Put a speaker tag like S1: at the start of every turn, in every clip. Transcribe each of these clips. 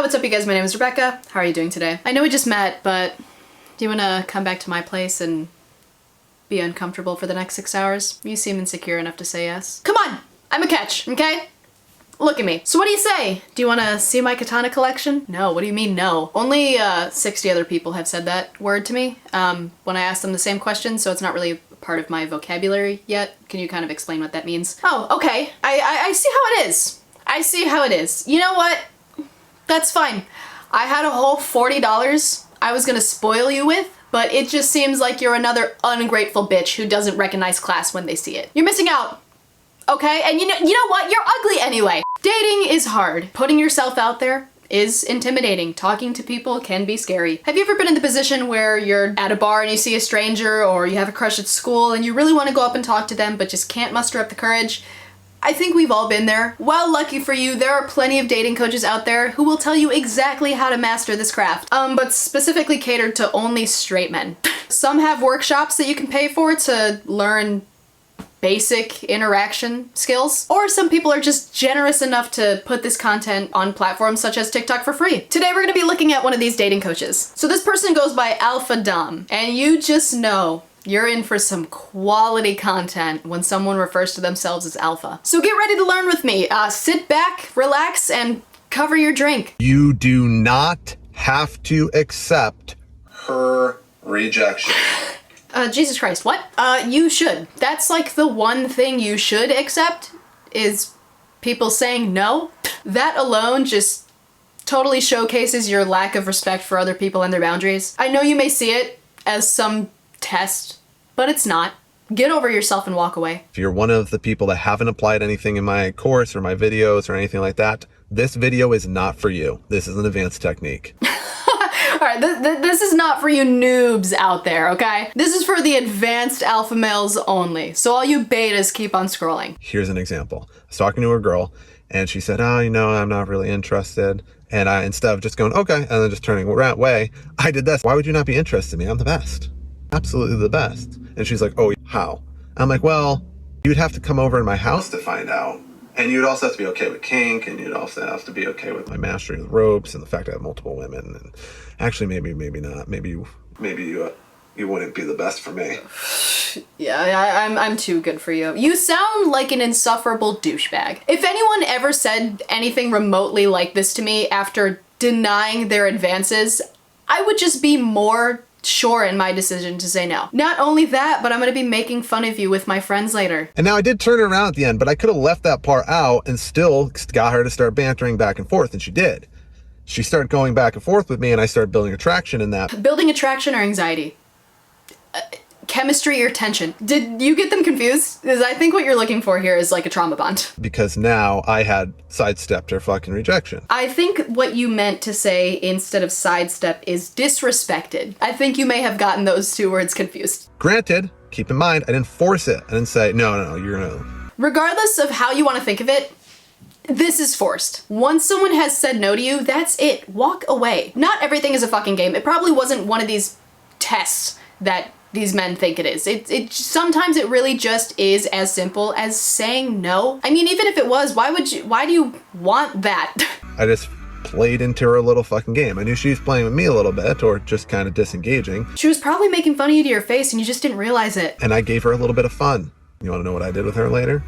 S1: what's up you guys? My name is Rebecca. How are you doing today? I know we just met, but do you want to come back to my place and be uncomfortable for the next 6 hours? You seem insecure enough to say yes. Come on! I'm a catch, okay? Look at me. So what do you say? Do you want to see my katana collection? No, what do you mean no? Only 60 other people have said that word to me when I asked them the same question, so it's not really part of my vocabulary yet. Can you kind of explain what that means? Oh, okay. I see how it is. I see how it is. You know what? That's fine. I had a whole $40 I was gonna spoil you with, but it just seems like you're another ungrateful bitch who doesn't recognize class when they see it. You're missing out, okay? And you know what? You're ugly anyway. Dating is hard. Putting yourself out there is intimidating. Talking to people can be scary. Have you ever been in the position where you're at a bar and you see a stranger, or you have a crush at school and you really want to go up and talk to them but just can't muster up the courage? I think we've all been there. Well, lucky for you, there are plenty of dating coaches out there who will tell you exactly how to master this craft, but specifically catered to only straight men. Some have workshops that you can pay for to learn basic interaction skills, or some people are just generous enough to put this content on platforms such as TikTok for free. Today we're gonna be looking at one of these dating coaches. So this person goes by Alpha Dom, and you just know you're in for some quality content when someone refers to themselves as alpha. So get ready to learn with me. Sit back, relax, and cover your drink.
S2: You do not have to accept her rejection.
S1: Jesus Christ, what? You should. That's like the one thing you should accept, is people saying no. That alone just totally showcases your lack of respect for other people and their boundaries. I know you may see it as some test, but it's not. Get over yourself and walk away.
S2: If you're one of the people that haven't applied anything in my course or my videos or anything like that, this video is not for you. This is an advanced technique.
S1: Alright, this is not for you noobs out there, okay? This is for the advanced alpha males only. So all you betas keep on scrolling.
S2: Here's an example. I was talking to a girl and she said, oh, you know, I'm not really interested. And I, instead of just going, okay, and then just turning away, I did this. Why would you not be interested in me? I'm the best. Absolutely the best. And she's like, oh, how? I'm like, well, you'd have to come over in my house to find out. And you'd also have to be okay with kink, and you'd also have to be okay with my mastery of the ropes and the fact I have multiple women. And actually, maybe not. Maybe you wouldn't be the best for me.
S1: Yeah, I'm too good for you. You sound like an insufferable douchebag. If anyone ever said anything remotely like this to me after denying their advances, I would just be more sure in my decision to say no. Not only that, but I'm gonna be making fun of you with my friends later.
S2: And now I did turn it around at the end, but I could have left that part out and still got her to start bantering back and forth, and she did. She started going back and forth with me, and I started building attraction in that.
S1: Building attraction or anxiety? Chemistry or tension? Did you get them confused? Because I think what you're looking for here is like a trauma bond.
S2: Because now I had sidestepped her fucking rejection.
S1: I think what you meant to say instead of sidestep is disrespected. I think you may have gotten those two words confused.
S2: Granted, keep in mind, I didn't force it. I didn't say, no, you're gonna...
S1: Regardless of how you want to think of it, this is forced. Once someone has said no to you, that's it. Walk away. Not everything is a fucking game. It probably wasn't one of these tests that these men think it is. Sometimes it really just is as simple as saying no. I mean, even if it was, why do you want that?
S2: I just played into her little fucking game. I knew she was playing with me a little bit, or just kind of disengaging.
S1: She was probably making fun of you to your face and you just didn't realize it.
S2: And I gave her a little bit of fun. You want to know what I did with her later?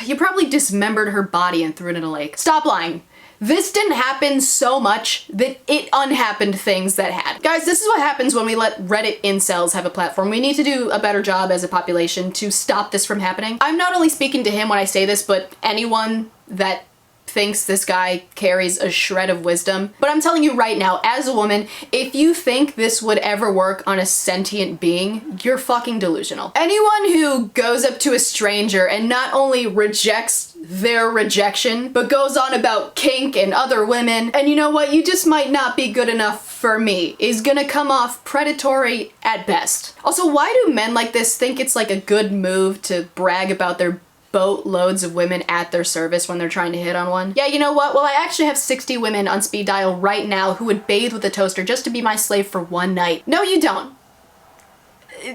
S1: You probably dismembered her body and threw it in a lake. Stop lying. This didn't happen so much that it unhappened things that had. Guys, this is what happens when we let Reddit incels have a platform. We need to do a better job as a population to stop this from happening. I'm not only speaking to him when I say this, but anyone that thinks this guy carries a shred of wisdom. But I'm telling you right now, as a woman, if you think this would ever work on a sentient being, you're fucking delusional. Anyone who goes up to a stranger and not only rejects their rejection, but goes on about kink and other women, and you know what, you just might not be good enough for me, is gonna come off predatory at best. Also, why do men like this think it's like a good move to brag about their boatloads of women at their service when they're trying to hit on one? Yeah, you know what? Well, I actually have 60 women on speed dial right now who would bathe with a toaster just to be my slave for one night. No, you don't.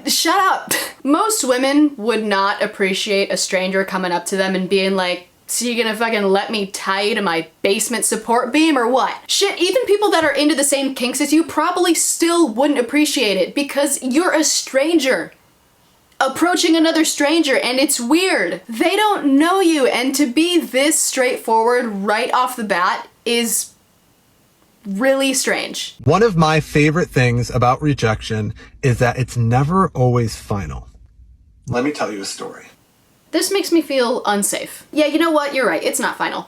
S1: Shut up. Most women would not appreciate a stranger coming up to them and being like, So you gonna fucking let me tie you to my basement support beam or what? Shit, even people that are into the same kinks as you probably still wouldn't appreciate it because you're a stranger approaching another stranger and it's weird. They don't know you, and to be this straightforward right off the bat is really strange.
S2: One of my favorite things about rejection is that it's never always final. Let me tell you a story.
S1: This makes me feel unsafe. Yeah, you know what? You're right. It's not final.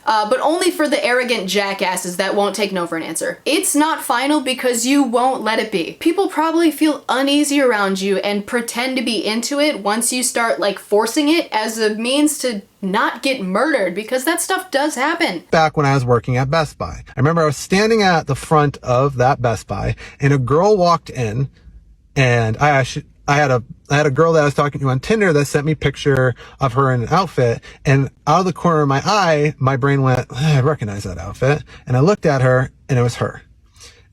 S1: But only for the arrogant jackasses that won't take no for an answer. It's not final because you won't let it be. People probably feel uneasy around you and pretend to be into it once you start like forcing it as a means to not get murdered, because that stuff does happen.
S2: Back when I was working at Best Buy, I remember I was standing at the front of that Best Buy and a girl walked in, and I had a girl that I was talking to on Tinder that sent me a picture of her in an outfit, and out of the corner of my eye, my brain went, I recognize that outfit. And I looked at her and it was her.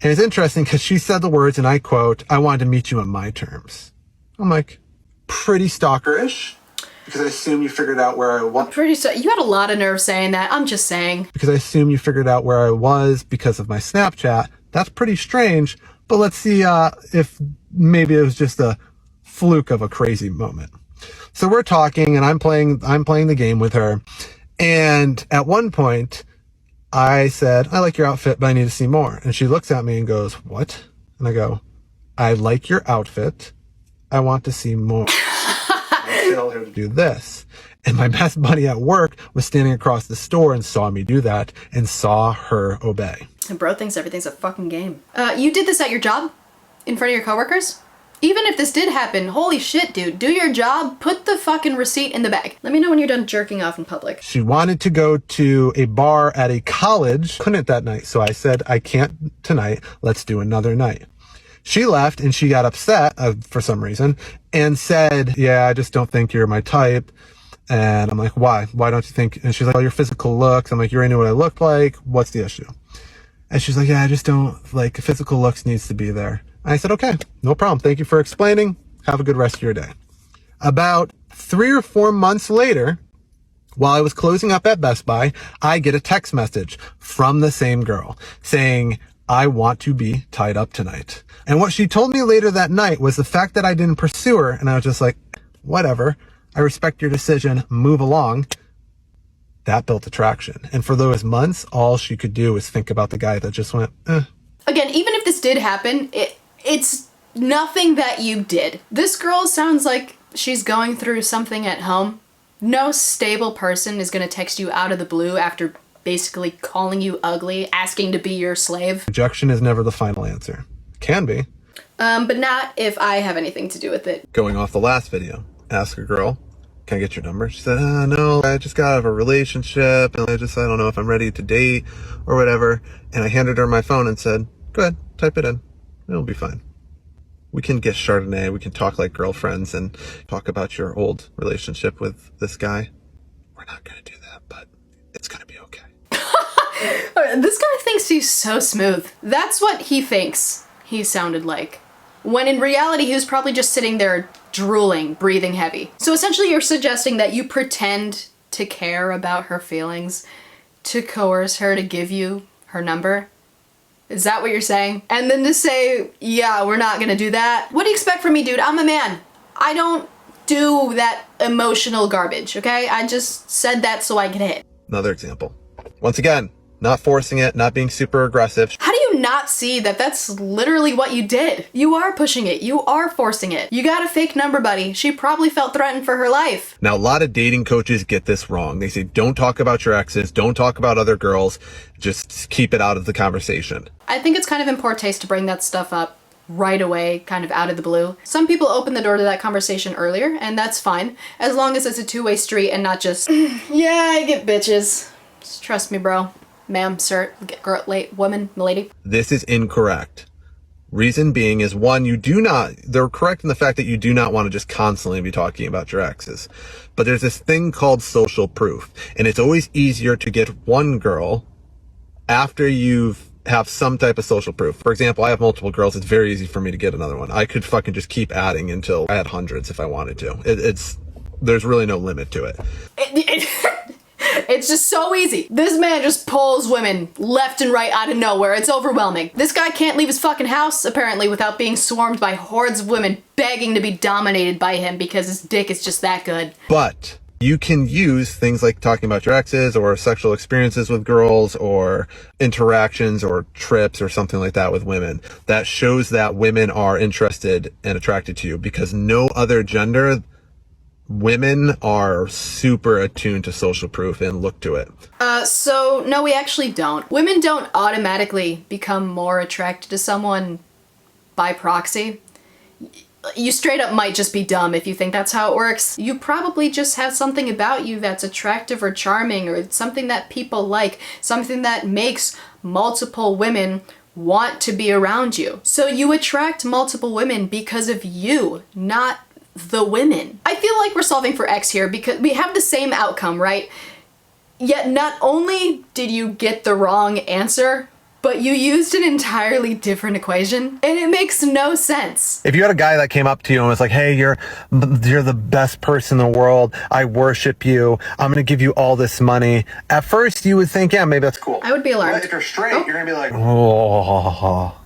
S2: And it's interesting because she said the words, and I quote, "I wanted to meet you on my terms." I'm like, pretty stalkerish, because I assume you figured out where I was.
S1: You had a lot of nerve saying that. I'm just saying.
S2: Because I assume you figured out where I was because of my Snapchat. That's pretty strange, but let's see if maybe it was just a fluke of a crazy moment. So we're talking and I'm playing the game with her. And at one point I said, "I like your outfit, but I need to see more." And she looks at me and goes, "What?" And I go, "I like your outfit. I want to see more." I tell her to do this. And my best buddy at work was standing across the store and saw me do that and saw her obey.
S1: And bro thinks everything's a fucking game. You did this at your job? In front of your coworkers? Even if this did happen, holy shit, dude, do your job, put the fucking receipt in the bag. Let me know when you're done jerking off in public.
S2: She wanted to go to a bar at a college, couldn't that night. So I said, "I can't tonight, let's do another night." She left and she got upset for some reason and said, "Yeah, I just don't think you're my type." And I'm like, "Why? Why don't you think?" And she's like, "Oh, your physical looks." I'm like, "You already knew what I looked like. What's the issue?" And she's like, "Yeah, I just don't like physical looks needs to be there." I said, "Okay, no problem. Thank you for explaining. Have a good rest of your day." About 3 or 4 months later, while I was closing up at Best Buy, I get a text message from the same girl saying, "I want to be tied up tonight." And what she told me later that night was the fact that I didn't pursue her. And I was just like, whatever. I respect your decision. Move along. That built attraction. And for those months, all she could do was think about the guy that just went, eh.
S1: Again, even if this did happen, it's nothing that you did. This girl sounds like she's going through something at home. No stable person is going to text you out of the blue after basically calling you ugly, asking to be your slave.
S2: Rejection is never the final answer. Can be.
S1: But not if I have anything to do with it.
S2: Going off the last video, ask a girl, "Can I get your number?" She said, "No, I just got out of a relationship and I don't know if I'm ready to date or whatever." And I handed her my phone and said, "Go ahead, type it in. It'll be fine. We can get Chardonnay. We can talk like girlfriends and talk about your old relationship with this guy. We're not going to do that, but it's going to be okay."
S1: This guy thinks he's so smooth. That's what he thinks he sounded like. When in reality, he was probably just sitting there drooling, breathing heavy. So essentially you're suggesting that you pretend to care about her feelings to coerce her to give you her number? Is that what you're saying? And then to say, "Yeah, we're not gonna do that." What do you expect from me, dude? I'm a man. I don't do that emotional garbage, okay? I just said that so I get hit.
S2: Another example. Once again, not forcing it, not being super aggressive.
S1: How do you not see that that's literally what you did? You are pushing it. You are forcing it. You got a fake number, buddy. She probably felt threatened for her life.
S2: Now, a lot of dating coaches get this wrong. They say, don't talk about your exes, don't talk about other girls, just keep it out of the conversation.
S1: I think it's kind of in poor taste to bring that stuff up right away, kind of out of the blue. Some people open the door to that conversation earlier, and that's fine, as long as it's a two-way street and not just, "Yeah, I get bitches. Just trust me, bro. Ma'am, sir, girl, late, woman, milady."
S2: This is incorrect. Reason being is, one, they're correct in the fact that you do not want to just constantly be talking about your exes. But there's this thing called social proof. And it's always easier to get one girl after you have some type of social proof. For example, I have multiple girls. It's very easy for me to get another one. I could fucking just keep adding until I had hundreds if I wanted to. There's really no limit to it.
S1: It's just so easy. This man just pulls women left and right out of nowhere. It's overwhelming. This guy can't leave his fucking house, apparently, without being swarmed by hordes of women begging to be dominated by him because his dick is just that good.
S2: But you can use things like talking about your exes or sexual experiences with girls or interactions or trips or something like that with women. That shows that women are interested and attracted to you, because no other gender, women are super attuned to social proof and look to it.
S1: So no, we actually don't. Women don't automatically become more attracted to someone by proxy. You straight up might just be dumb if you think that's how it works. You probably just have something about you that's attractive or charming, or something that people like, something that makes multiple women want to be around you. So you attract multiple women because of you, not the women. I feel like we're solving for X here because we have the same outcome, right? Yet not only did you get the wrong answer, but you used an entirely different equation, and it makes no sense.
S2: If you had a guy that came up to you and was like, hey, you're the best person in the world, I worship you, I'm gonna give you all this money, at first you would think, yeah, maybe that's cool.
S1: I would be alarmed.
S2: But if you're straight, you're gonna be like, oh,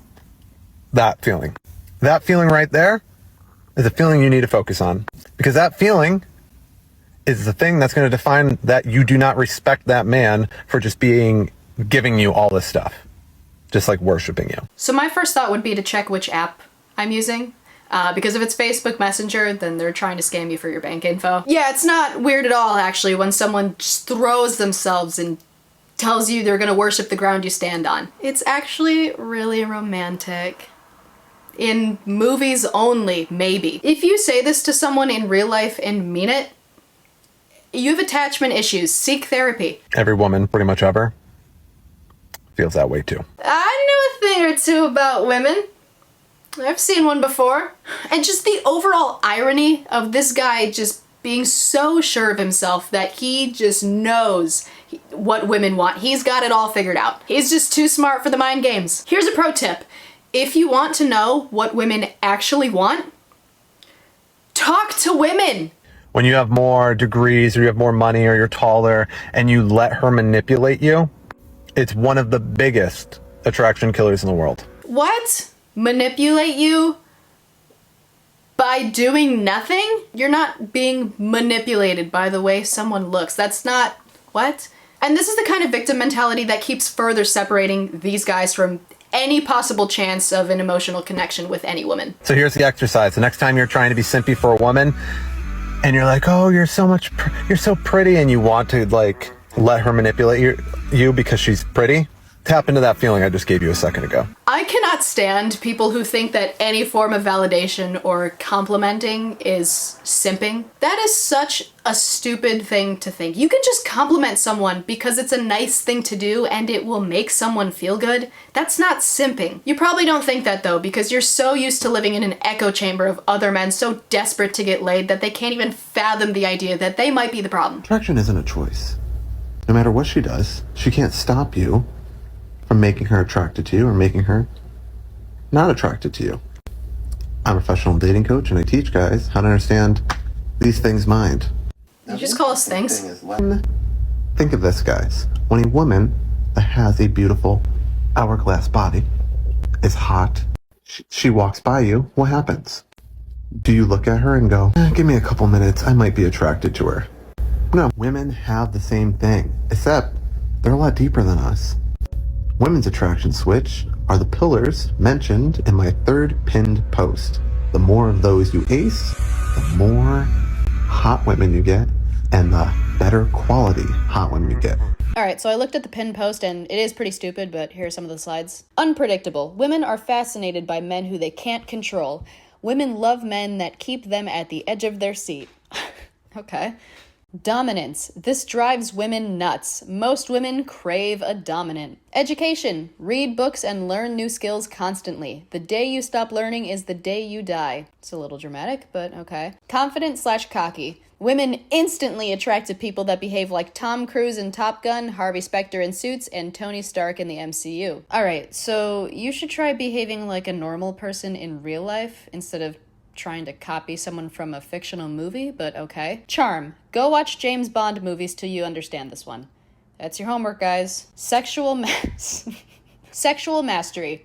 S2: that feeling. That feeling right there is a feeling you need to focus on. Because that feeling is the thing that's gonna define that you do not respect that man for just giving you all this stuff. Just like worshiping you.
S1: So my first thought would be to check which app I'm using. Because if it's Facebook Messenger, then they're trying to scam you for your bank info. Yeah, it's not weird at all, actually, when someone just throws themselves and tells you they're gonna worship the ground you stand on. It's actually really romantic. In movies only, maybe. If you say this to someone in real life and mean it, you have attachment issues. Seek therapy.
S2: Every woman, pretty much ever, feels that way too.
S1: I know a thing or two about women. I've seen one before. And just the overall irony of this guy just being so sure of himself that he just knows what women want. He's got it all figured out. He's just too smart for the mind games. Here's a pro tip. If you want to know what women actually want, talk to women.
S2: When you have more degrees or you have more money or you're taller and you let her manipulate you, it's one of the biggest attraction killers in the world.
S1: What? Manipulate you? By doing nothing? You're not being manipulated by the way someone looks. That's not... What? And this is the kind of victim mentality that keeps further separating these guys from any possible chance of an emotional connection with any woman.
S2: So here's the exercise. The next time you're trying to be simpy for a woman and you're like, oh, you're so pretty, and you want to like let her manipulate you because she's pretty, tap into that feeling I just gave you a second ago.
S1: I cannot stand people who think that any form of validation or complimenting is simping. That is such a stupid thing to think. You can just compliment someone because it's a nice thing to do and it will make someone feel good. That's not simping. You probably don't think that though, because you're so used to living in an echo chamber of other men so desperate to get laid that they can't even fathom the idea that they might be the problem.
S2: Attraction isn't a choice. No matter what she does, she can't stop you from making her attracted to you or making her not attracted to you. I'm a professional dating coach and I teach guys how to understand these things' mind.
S1: You just call us things?
S2: Think of this, guys. When a woman that has a beautiful hourglass body is hot, she walks by you, what happens? Do you look at her and go, give me a couple minutes, I might be attracted to her? No, women have the same thing, except they're a lot deeper than us. Women's attraction switch are the pillars mentioned in my third pinned post. The more of those you ace, the more hot women you get, and the better quality hot women you get.
S1: Alright, so I looked at the pinned post and it is pretty stupid, but here are some of the slides. Unpredictable. Women are fascinated by men who they can't control. Women love men that keep them at the edge of their seat. Okay. Dominance. This drives women nuts. Most women crave a dominant. Education. Read books and learn new skills constantly. The day you stop learning is the day you die. It's a little dramatic, but okay. Confident/cocky. Women instantly attract to people that behave like Tom Cruise in Top Gun, Harvey Specter in Suits, and Tony Stark in the MCU. Alright, so you should try behaving like a normal person in real life instead of trying to copy someone from a fictional movie, but okay. Charm. Go watch James Bond movies till you understand this one. That's your homework, guys. Sexual mastery.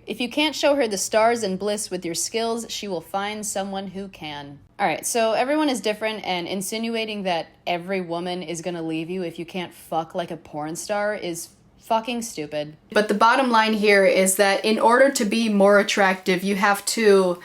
S1: If you can't show her the stars and bliss with your skills, she will find someone who can. Alright, so everyone is different, and insinuating that every woman is gonna leave you if you can't fuck like a porn star is fucking stupid. But the bottom line here is that in order to be more attractive, you have to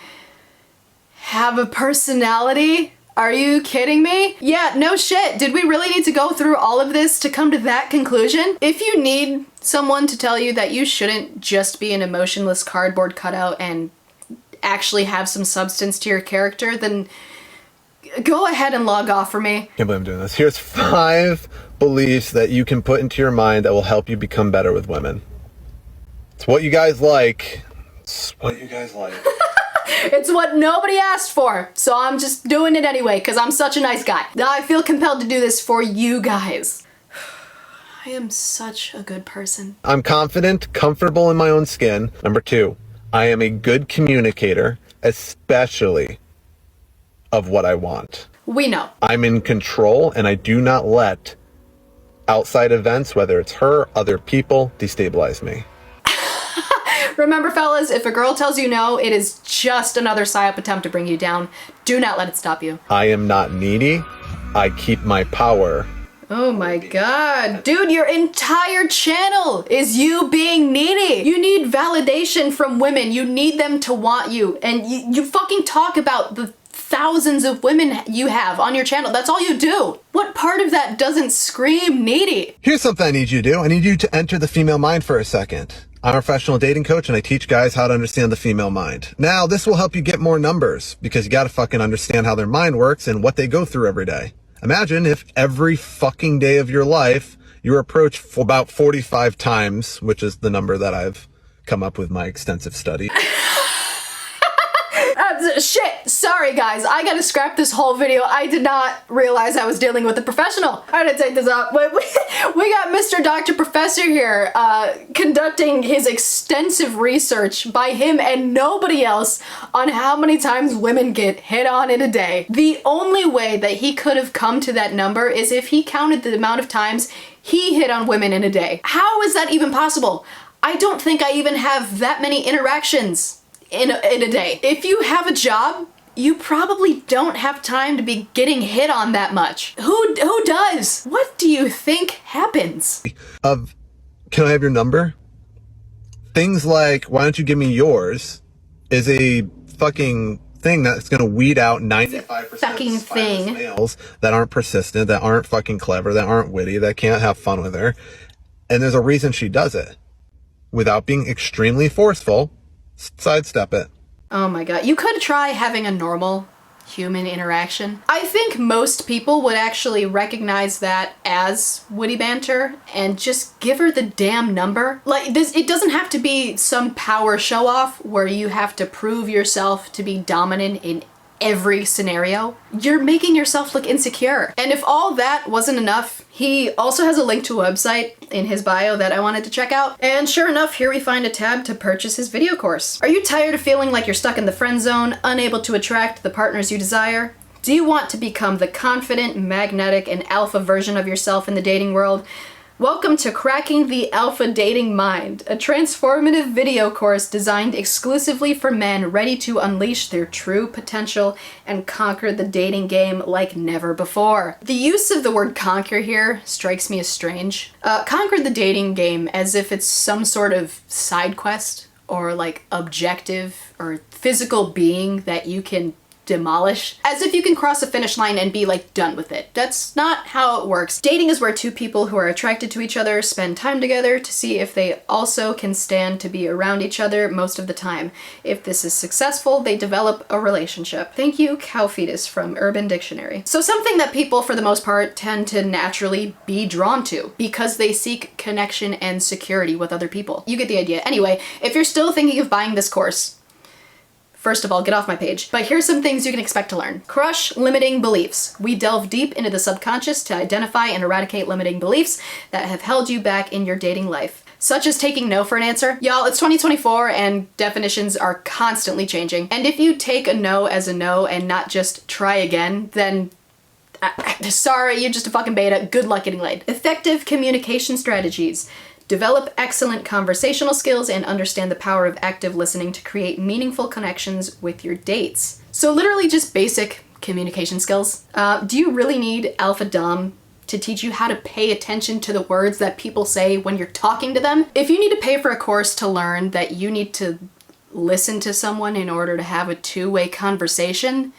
S1: have a personality? Are you kidding me? Yeah, no shit. Did we really need to go through all of this to come to that conclusion? If you need someone to tell you that you shouldn't just be an emotionless cardboard cutout and actually have some substance to your character, then go ahead and log off for me.
S2: Can't believe I'm doing this. Here's 5 beliefs that you can put into your mind that will help you become better with women. It's what you guys like. It's what you guys like.
S1: It's what nobody asked for, so I'm just doing it anyway because I'm such a nice guy. Now I feel compelled to do this for you guys. I am such a good person.
S2: I'm confident, comfortable in my own skin. Number 2, I am a good communicator, especially of what I want.
S1: We know.
S2: I'm in control, and I do not let outside events, whether it's her, other people, destabilize me.
S1: Remember, fellas, if a girl tells you no, it is just another psyop attempt to bring you down. Do not let it stop you.
S2: I am not needy. I keep my power.
S1: Oh my god. Dude, your entire channel is you being needy. You need validation from women. You need them to want you. And you fucking talk about the thousands of women you have on your channel. That's all you do. What part of that doesn't scream needy?
S2: Here's something I need you to do. I need you to enter the female mind for a second. I'm a professional dating coach, and I teach guys how to understand the female mind. Now, this will help you get more numbers because you gotta fucking understand how their mind works and what they go through every day. Imagine if every fucking day of your life you were approached for about 45 times, which is the number that I've come up with my extensive study.
S1: Shit, sorry guys, I gotta scrap this whole video. I did not realize I was dealing with a professional. I had to take this up. We got Mr. Dr. Professor here conducting his extensive research by him and nobody else on how many times women get hit on in a day. The only way that he could have come to that number is if he counted the amount of times he hit on women in a day. How is that even possible? I don't think I even have that many interactions in a day. If you have a job, you probably don't have time to be getting hit on that much. Who does? What do you think happens?
S2: Can I have your number? Things like, why don't you give me yours, is a fucking thing that's gonna weed out 95%
S1: fucking
S2: of spineless males that aren't persistent, that aren't fucking clever, that aren't witty, that can't have fun with her. And there's a reason she does it. Without being extremely forceful, sidestep it.
S1: Oh my god. You could try having a normal human interaction. I think most people would actually recognize that as witty banter and just give her the damn number. Like this, it doesn't have to be some power show off where you have to prove yourself to be dominant in every scenario. You're making yourself look insecure. And if all that wasn't enough, he also has a link to a website in his bio that I wanted to check out. And sure enough, here we find a tab to purchase his video course. Are you tired of feeling like you're stuck in the friend zone, unable to attract the partners you desire? Do you want to become the confident, magnetic, and alpha version of yourself in the dating world? Welcome to Cracking the Alpha Dating Mind, a transformative video course designed exclusively for men ready to unleash their true potential and conquer the dating game like never before. The use of the word conquer here strikes me as strange. Conquer the dating game as if it's some sort of side quest or like objective or physical being that you can demolish, as if you can cross a finish line and be like done with it. That's not how it works. Dating is where two people who are attracted to each other spend time together to see if they also can stand to be around each other most of the time. If this is successful, they develop a relationship. Thank you, Cow Fetus from Urban Dictionary. So something that people for the most part tend to naturally be drawn to because they seek connection and security with other people. You get the idea. Anyway, if you're still thinking of buying this course, first of all, get off my page. But here's some things you can expect to learn. Crush limiting beliefs. We delve deep into the subconscious to identify and eradicate limiting beliefs that have held you back in your dating life, such as taking no for an answer. Y'all, it's 2024 and definitions are constantly changing. And if you take a no as a no and not just try again, then Sorry, you're just a fucking beta. Good luck getting laid. Effective communication strategies. Develop excellent conversational skills and understand the power of active listening to create meaningful connections with your dates. So literally just basic communication skills. Do you really need Alpha Dom to teach you how to pay attention to the words that people say when you're talking to them? If you need to pay for a course to learn that you need to listen to someone in order to have a two-way conversation,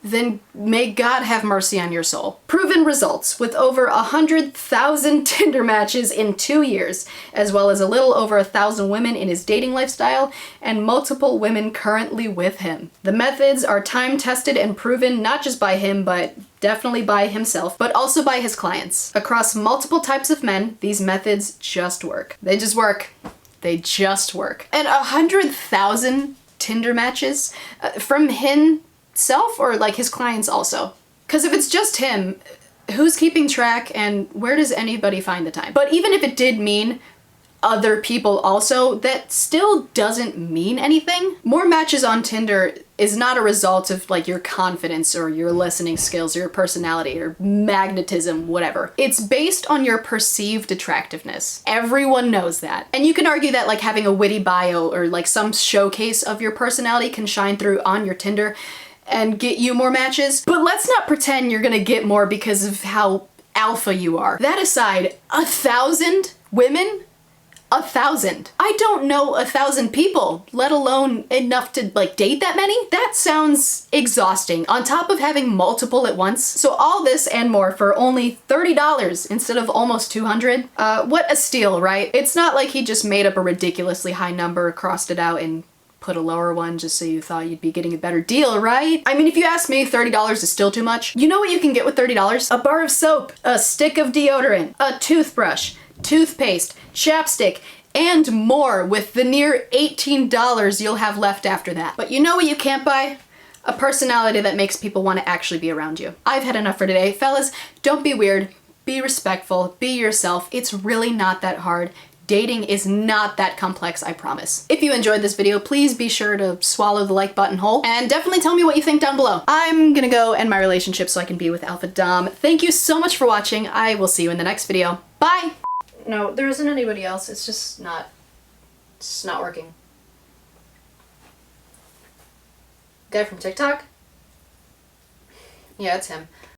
S1: then may God have mercy on your soul. Proven results with over 100,000 Tinder matches in 2 years, as well as a little over 1,000 women in his dating lifestyle and multiple women currently with him. The methods are time-tested and proven not just by him, but definitely by himself, but also by his clients. Across multiple types of men, these methods just work. They just work. They just work. And 100,000 Tinder matches from himself or like his clients also? Because if it's just him, who's keeping track and where does anybody find the time? But even if it did mean other people also, that still doesn't mean anything. More matches on Tinder is not a result of like your confidence or your listening skills or your personality or magnetism, whatever. It's based on your perceived attractiveness. Everyone knows that. And you can argue that like having a witty bio or like some showcase of your personality can shine through on your Tinder and get you more matches. But let's not pretend you're gonna get more because of how alpha you are. That aside, 1,000 women? 1,000. I don't know 1,000 people, let alone enough to like date that many. That sounds exhausting, on top of having multiple at once. So all this and more for only $30 instead of almost $200. What a steal, right? It's not like he just made up a ridiculously high number, crossed it out, and put a lower one just so you thought you'd be getting a better deal, right? I mean, if you ask me, $30 is still too much. You know what you can get with $30? A bar of soap, a stick of deodorant, a toothbrush, toothpaste, chapstick, and more with the near $18 you'll have left after that. But you know what you can't buy? A personality that makes people want to actually be around you. I've had enough for today. Fellas, don't be weird. Be respectful. Be yourself. It's really not that hard. Dating is not that complex, I promise. If you enjoyed this video, please be sure to swallow the like button whole and definitely tell me what you think down below. I'm gonna go end my relationship so I can be with Alpha Dom. Thank you so much for watching. I will see you in the next video. Bye! No, there isn't anybody else. It's just not working. Guy from TikTok? Yeah, it's him.